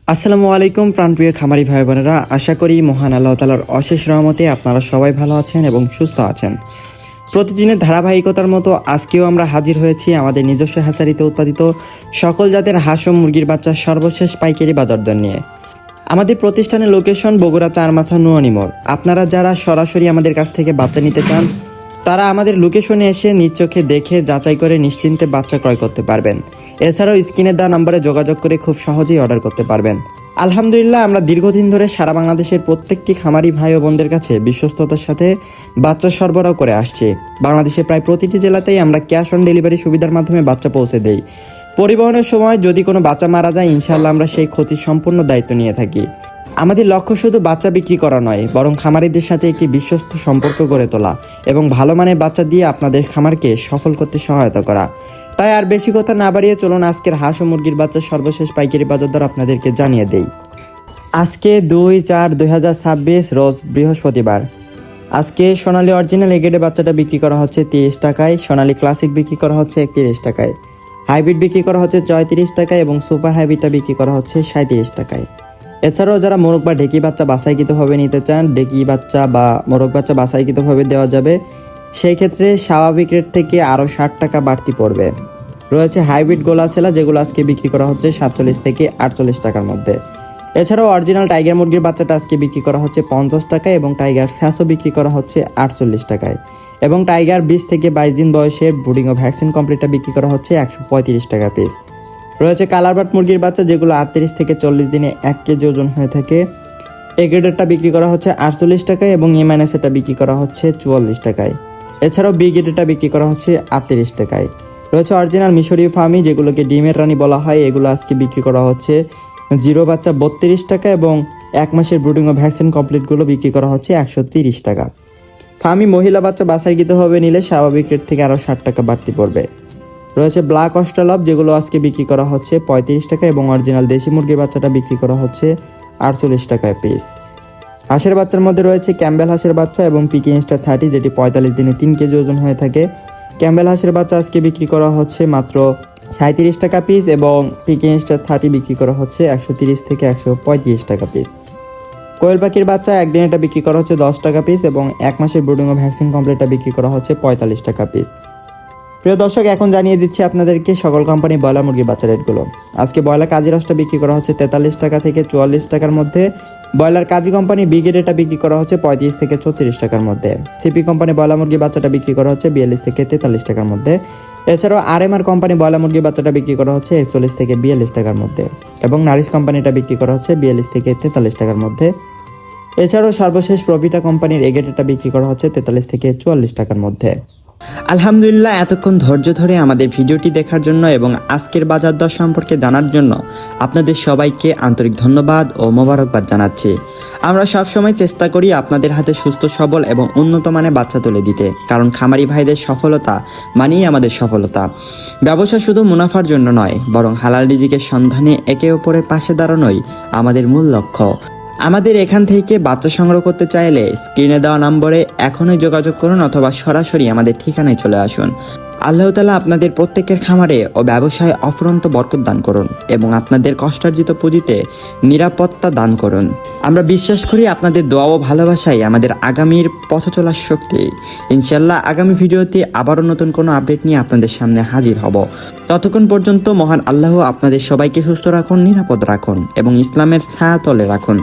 আসসালামু আলাইকুম প্রাণপ্রিয় খামারি ভাই বোনেরা, আশা করি মহান আল্লাহ তাআলার অশেষ রহমতে আপনারা সবাই ভালো আছেন এবং সুস্থ আছেন। প্রতিদিনের ধারাবাহিকতার মতো আজকেও আমরা হাজির হয়েছি আমাদের নিজস্ব হ্যাচারিতে উৎপাদিত সকল জাতের হাঁস ও মুরগির বাচ্চার সর্বশেষ পাইকারি বাজার দর নিয়ে। আমাদের প্রতিষ্ঠানের লোকেশন বগুড়া চারমাথা নুয়ানি মোড়। আপনারা যারা সরাসরি আমাদের কাছ থেকে বাচ্চা নিতে চান তারা আমাদের লোকেশনে এসে নিজ চোখে দেখে যাচাই করে নিশ্চিন্তে বাচ্চা ক্রয় করতে পারবেন। এছাড়াও স্ক্রিনে দেওয়া নম্বরে যোগাযোগ করে খুব সহজেই অর্ডার করতে পারবেন। আলহামদুলিল্লাহ, আমরা দীর্ঘদিন ধরে সারা বাংলাদেশের প্রত্যেকটি খামারি ভাই ও বোনদের কাছে বিশ্বস্ততার সাথে বাচ্চা সরবরাহ করে আসছি। বাংলাদেশের প্রায় প্রতিটি জেলাতেই আমরা ক্যাশ অন ডেলিভারি সুবিধার মাধ্যমে বাচ্চা পৌঁছে দেই। পরিবহনের সময় যদি কোনো বাচ্চা মারা যায়, ইনশাআল্লাহ আমরা সেই ক্ষতির সম্পূর্ণ দায়িত্ব নিয়ে থাকি। আমাদের লক্ষ্য শুধু বাচ্চা বিক্রি করা নয়, বরং খামারিদের সাথে একটি বিশ্বস্ত সম্পর্ক গড়ে তোলা এবং ভালো মানের বাচ্চা দিয়ে আপনাদের খামারকে সফল করতে সহায়তা করা। তাই আর বেশি কথা না বাড়িয়ে চলুন আজকের হাঁস ও মুরগির বাচ্চার সর্বশেষ পাইকারি বাজার দর আপনাদেরকে জানিয়ে দেই। আজকে 2/4/2026 রোজ বৃহস্পতিবার। আজকে সোনালী অরিজিনাল এগেডে বাচ্চাটা বিক্রি করা হচ্ছে 30 টাকায়, সোনালী ক্লাসিক বিক্রি করা হচ্ছে 31 টাকায়, হাইব্রিড বিক্রি করা হচ্ছে 34 টাকায় এবং সুপার হাইব্রিডটা বিক্রি করা হচ্ছে 37 টাকায়। এছাড়াও যারা মোরগ বা ঢেকি বাচ্চা বাছাইকৃতভাবে নিতে চান, ঢেকি বাচ্চা বা মোরগ বাচ্চা বাছাইকৃতভাবে দেওয়া যাবে। সেই ক্ষেত্রে স্বাভাবিক রেট থেকে আরও 60 টাকা বাড়তি পড়বে। রয়েছে হাইব্রিড গোলা সেলা, যেগুলো আজকে বিক্রি করা হচ্ছে 47 থেকে 48 টাকার মধ্যে। এছাড়াও অরিজিনাল টাইগার মুরগির বাচ্চাটা আজকে বিক্রি করা হচ্ছে 50 টাকায় এবং টাইগার স্যাসও বিক্রি করা হচ্ছে 48 টাকায় এবং টাইগার 20 থেকে 22 দিন বয়সের ব্রুডিং ও ভ্যাকসিন কমপ্লিটটা বিক্রি করা হচ্ছে 135 টাকা পিস। রয়েছে কালারবাট মুরগির বাচ্চা, যেগুলো 38 থেকে 40 দিনে 1 কেজি ওজন হয়ে থাকে। এ গ্রেডেরটা বিক্রি করা হচ্ছে 48 টাকায় এবং এ মাইনাসেরটা বিক্রি করা হচ্ছে 44 টাকায়। এছাড়াও বি গ্রেডেরটা বিক্রি করা হচ্ছে 38 টাকায়। রয়েছে অরিজিনাল মিশরীয় ফার্মি, যেগুলোকে ডিমের রানী বলা হয়, এগুলো আজকে বিক্রি করা হচ্ছে জিরো বাচ্চা 32 টাকা এবং 1 মাসের ব্রুডিং ও ভ্যাকসিন কমপ্লিটগুলো বিক্রি করা হচ্ছে 130 টাকা। ফার্মি মহিলা বাচ্চা বাছাইকৃতভাবে নিলে স্বাভাবিক রেট থেকে আরও 60 টাকা বাড়তি পড়বে। রয়েছে ব্ল্যাক অস্ট্রালব, যেগুলো আজকে বিক্রি করা হচ্ছে 35 টাকা এবং অরিজিনাল দেশি মুরগির বাচ্চাটা বিক্রি করা হচ্ছে 48 টাকায় পিস। হাঁসের বাচ্চার মধ্যে রয়েছে ক্যাম্বেল হাঁসের বাচ্চা এবং পিকি ইনস্টার 30, যেটি 45 দিনে 3 কেজি ওজন হয়ে থাকে। ক্যাম্বেল হাঁসের বাচ্চা আজকে বিক্রি করা হচ্ছে মাত্র 37 টাকা পিস এবং পিকি ইনস্টার 30 বিক্রি করা হচ্ছে 130 থেকে 135 টাকা পিস। কোয়েল পাখির বাচ্চা একদিনেরটা বিক্রি করা হচ্ছে 10 টাকা পিস এবং 1 মাসের ব্রুডিং ও ভ্যাকসিন কমপ্লিটটা বিক্রি করা হচ্ছে 45 টাকা পিস। প্রিয় দর্শক, এখন জানিয়ে দিচ্ছি আপনাদেরকে সকল কোম্পানি ব্রয়লার মুরগির বাচ্চা রেটগুলো। আজকে ব্রয়লার কাজী রসটা বিক্রি করা হচ্ছে 43 টাকা থেকে 44 টাকার মধ্যে। ব্রয়লার কাজী কোম্পানি বি গ্রেডেরটা বিক্রি করা হচ্ছে 35 থেকে 34 টাকার মধ্যে। সিপি কোম্পানি ব্রয়লার মুরগির বাচ্চাটা বিক্রি করা হচ্ছে 42 থেকে 43 টাকার মধ্যে। এছাড়াও আরএমআর কোম্পানি ব্রয়লার মুরগির বাচ্চাটা বিক্রি করা হচ্ছে 41 থেকে 42 টাকার মধ্যে এবং নারিশ কোম্পানিটা বিক্রি করা হচ্ছে 42 থেকে 43 টাকার মধ্যে। এছাড়াও সর্বশেষ প্রভিটা কোম্পানির এ গ্রেডেরটা বিক্রি করা হচ্ছে 43 থেকে 44 টাকার মধ্যে। আলহামদুলিল্লাহ, এতক্ষণ ধৈর্য ধরে আমাদের ভিডিওটি দেখার জন্য এবং আজকের বাজার দর সম্পর্কে জানার জন্য আপনাদের সবাইকে আন্তরিক ধন্যবাদ ও মোবারকবাদ জানাচ্ছি। আমরা সবসময় চেষ্টা করি আপনাদের হাতে সুস্থ সবল এবং উন্নত মানের বাচ্চা তুলে দিতে, কারণ খামারি ভাইদের সফলতা মানেই আমাদের সফলতা। ব্যবসা শুধু মুনাফার জন্য নয়, বরং হালাল রিজিকের সন্ধানে একে অপরের পাশে দাঁড়ানোই আমাদের মূল লক্ষ্য। আমাদের এখান থেকে বাচ্চা সংগ্রহ করতে চাইলে স্ক্রিনে দেওয়া নম্বরে এখনই যোগাযোগ করুন অথবা সরাসরি আমাদের ঠিকানায় চলে আসুন। আল্লাহ তাআলা আপনাদের প্রত্যেকের খামারে ও ব্যবসায় অফুরন্ত বরকত দান করুন এবং আপনাদের কষ্টার্জিত পুঁজিতে নিরাপত্তা দান করুন। আমরা বিশ্বাস করি আপনাদের দোয়া ও ভালোবাসাই আমাদের আগামীর পথ চলার শক্তি। ইনশাল্লাহ আগামী ভিডিওতে আবারও নতুন কোনো আপডেট নিয়ে আপনাদের সামনে হাজির হব। ততক্ষণ পর্যন্ত মহান আল্লাহ আপনাদের সবাইকে সুস্থ রাখুন, নিরাপদ রাখুন এবং ইসলামের ছায়াতলে রাখুন।